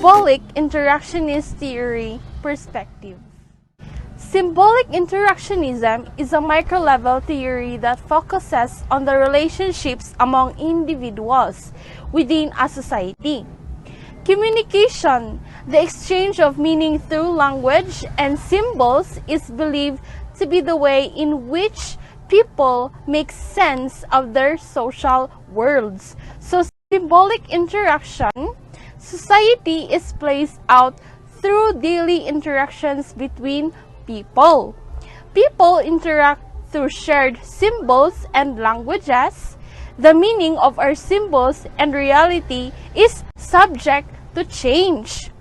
Symbolic Interactionist theory perspective. Symbolic interactionism is a micro-level theory that focuses on the relationships among individuals within a society. Communication, the exchange of meaning through language and symbols, is believed to be the way in which people make sense of their social worlds. So, symbolic interaction, society is placed out through daily interactions between people. People interact through shared symbols and languages. The meaning of our symbols and reality is subject to change.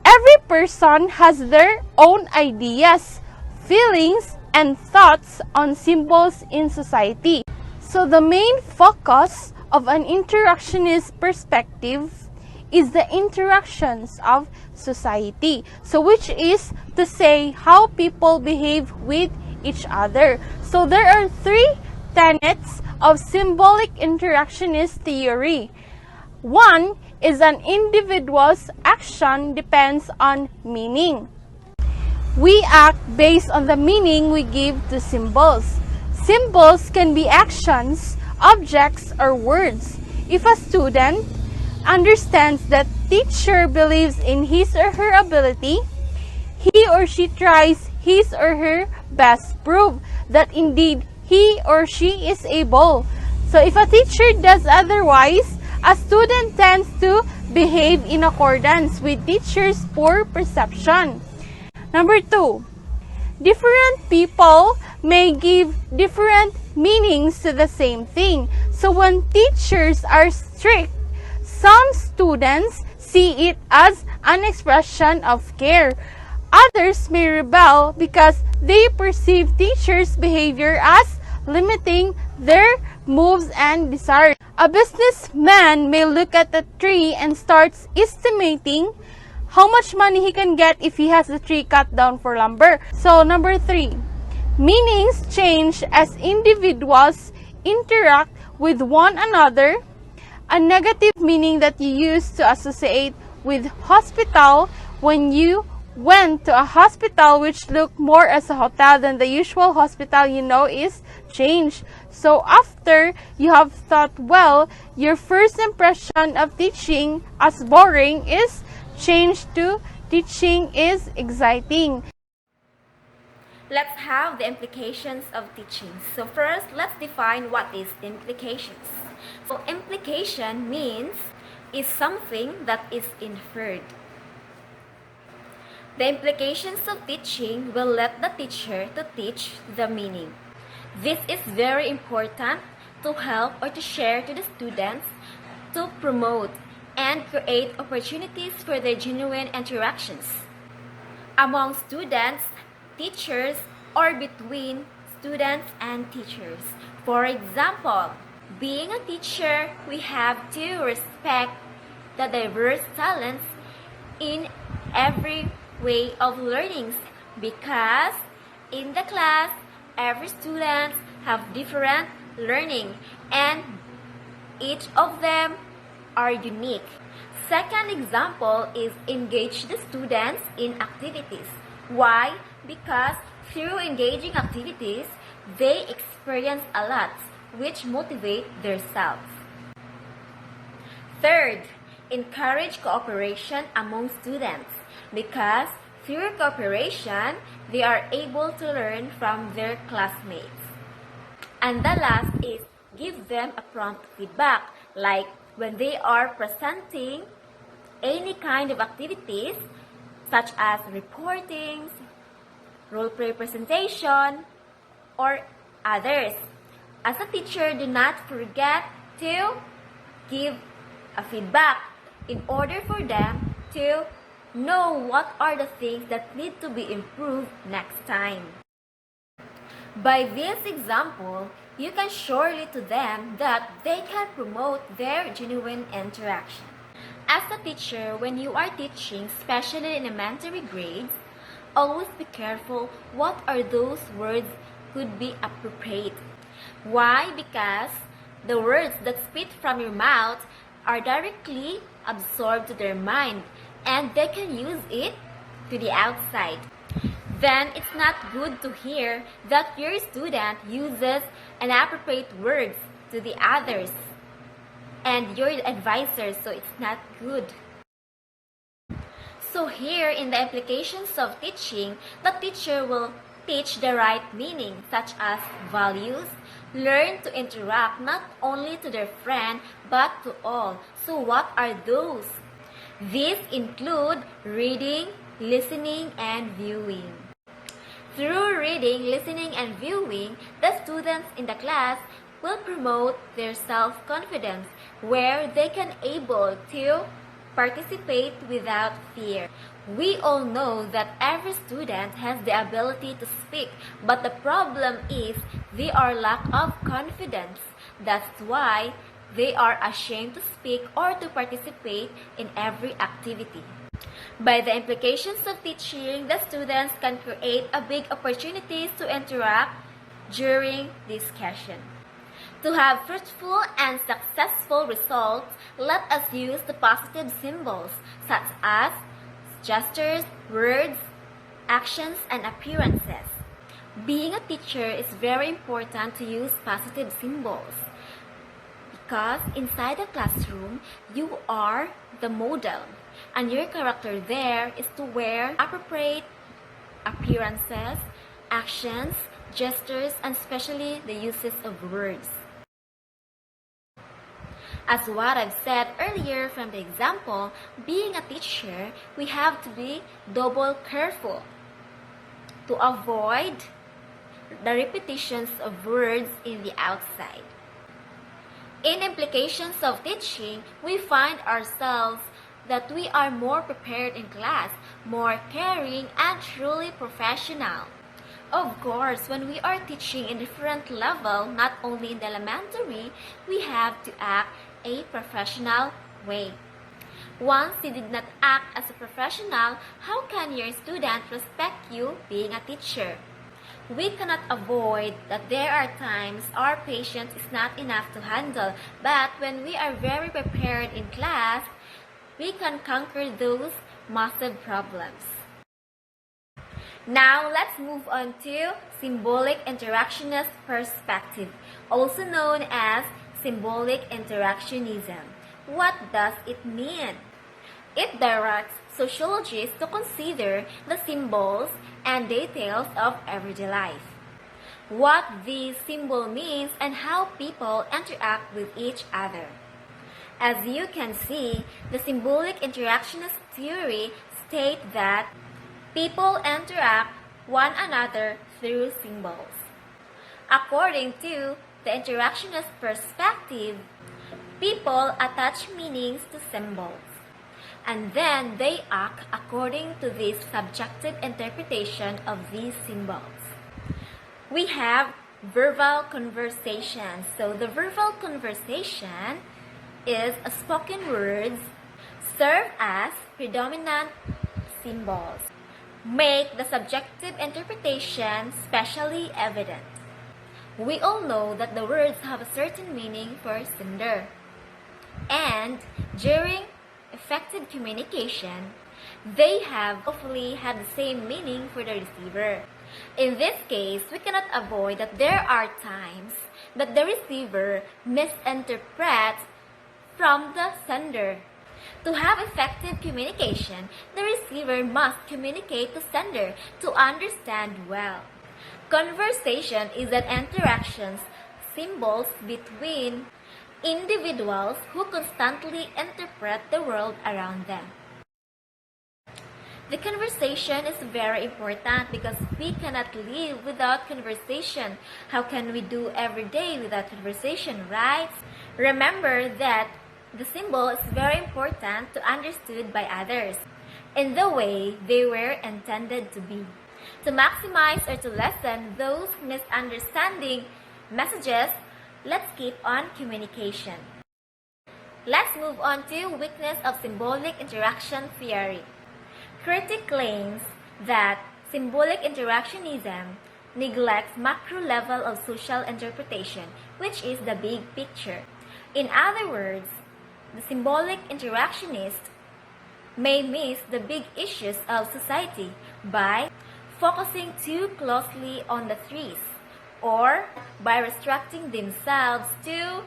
Every person has their own ideas, feelings, and thoughts on symbols in society. So the main focus of an interactionist perspective is the interactions of society. So which is to say how people behave with each other. So there are three tenets of symbolic interactionist theory. One is an individual's action depends on meaning. We act based on the meaning we give to symbols. Symbols can be actions, objects, or words. If a student understands that teacher believes in his or her ability, he or she tries his or her best to prove that indeed he or she is able. So if a teacher does otherwise, a student tends to behave in accordance with teacher's poor perception. Number 2, different people may give different meanings to the same thing. So when teachers are strict, some students see it as an expression of care. Others may rebel because they perceive teachers' behavior as limiting their moves and desires. A businessman may look at a tree and starts estimating how much money he can get if he has the tree cut down for lumber. So number 3, meanings change as individuals interact with one another. A negative meaning that you used to associate with hospital when you went to a hospital which looked more as a hotel than the usual hospital you know is changed. So after you have thought well, your first impression of teaching as boring is changed to teaching is exciting. Let's have the implications of teaching. So first, let's define what is implications. So implication means is something that is inferred. The implications of teaching will let the teacher to teach the meaning. This is very important to help or to share to the students to promote and create opportunities for their genuine interactions among students, teachers, or between students and teachers. For example, being a teacher, we have to respect the diverse talents in every way of learning because in the class, every student have different learning and each of them are unique. Second example is engage the students in activities. Why? Because through engaging activities, they experience a lot, which motivate themselves. Third, encourage cooperation among students because through cooperation, they are able to learn from their classmates. And the last is give them a prompt feedback, like when they are presenting any kind of activities such as reportings, role play presentation, or others. As a teacher, do not forget to give a feedback in order for them to know what are the things that need to be improved next time. By this example, you can surely to them that they can promote their genuine interaction. As a teacher, when you are teaching, especially in elementary grades, always be careful what are those words could be appropriate. Why? Because the words that spit from your mouth are directly absorbed to their mind and they can use it to the outside. Then it's not good to hear that your student uses inappropriate words to the others and your advisor, so it's not good. So here in the implications of teaching, the teacher will teach the right meaning such as values, learn to interact not only to their friend but to all. So what are those? These include reading, listening, and viewing. Through reading, listening, and viewing, the students in the class will promote their self-confidence where they can able to participate without fear. We all know that every student has the ability to speak, but the problem is they are lack of confidence. That's why they are ashamed to speak or to participate in every activity. By the implications of teaching, the students can create a big opportunities to interact during discussion. To have fruitful and successful results, let us use the positive symbols such as gestures, words, actions, and appearances. Being a teacher is very important to use positive symbols because inside the classroom, you are the model and your character there is to wear appropriate appearances, actions, gestures, and especially the uses of words. As what I've said earlier from the example, being a teacher, we have to be double careful to avoid the repetitions of words in the outside. In implications of teaching, we find ourselves that we are more prepared in class, more caring, and truly professional. Of course, when we are teaching in different level, not only in the elementary, we have to act a professional way. Once you did not act as a professional, how can your student respect you being a teacher? We cannot avoid that there are times our patience is not enough to handle, but when we are very prepared in class, we can conquer those massive problems. Now, let's move on to Symbolic Interactionist perspective, also known as Symbolic Interactionism. What does it mean? It directs sociologists to consider the symbols and details of everyday life, what these symbols means and how people interact with each other. As you can see, the Symbolic Interactionist theory states that people interact one another through symbols. According to the interactionist perspective, people attach meanings to symbols, and then they act according to this subjective interpretation of these symbols. We have verbal conversation. So the verbal conversation is spoken words serve as predominant symbols, make the subjective interpretation specially evident. We all know that the words have a certain meaning for sender, and during effective communication, they have hopefully had the same meaning for the receiver. In this case, we cannot avoid that there are times that the receiver misinterprets from the sender. To have effective communication, the receiver must communicate to sender to understand well. Conversation is an interactions symbols between individuals who constantly interpret the world around them. The conversation is very important because we cannot live without conversation. How can we do every day without conversation, right? Remember that the symbol is very important to understood by others in the way they were intended to be. To maximize or to lessen those misunderstanding messages, let's keep on communication. Let's move on to weakness of symbolic interaction theory. Critic claims that symbolic interactionism neglects macro level of social interpretation, which is the big picture. In other words, the symbolic interactionist may miss the big issues of society by focusing too closely on the trees, or by restricting themselves to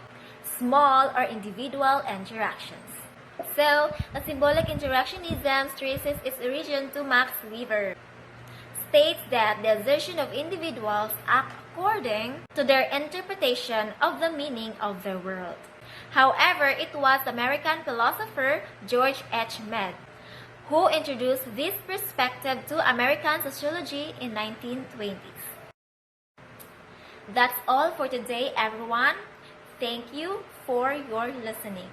small or individual interactions. So, the symbolic interactionism traces its origin to Max Weber, states that the assertion of individuals act according to their interpretation of the meaning of the world. However, it was American philosopher George H. Mead who introduced this perspective to American sociology in 1920s. That's all for today, everyone. Thank you for your listening.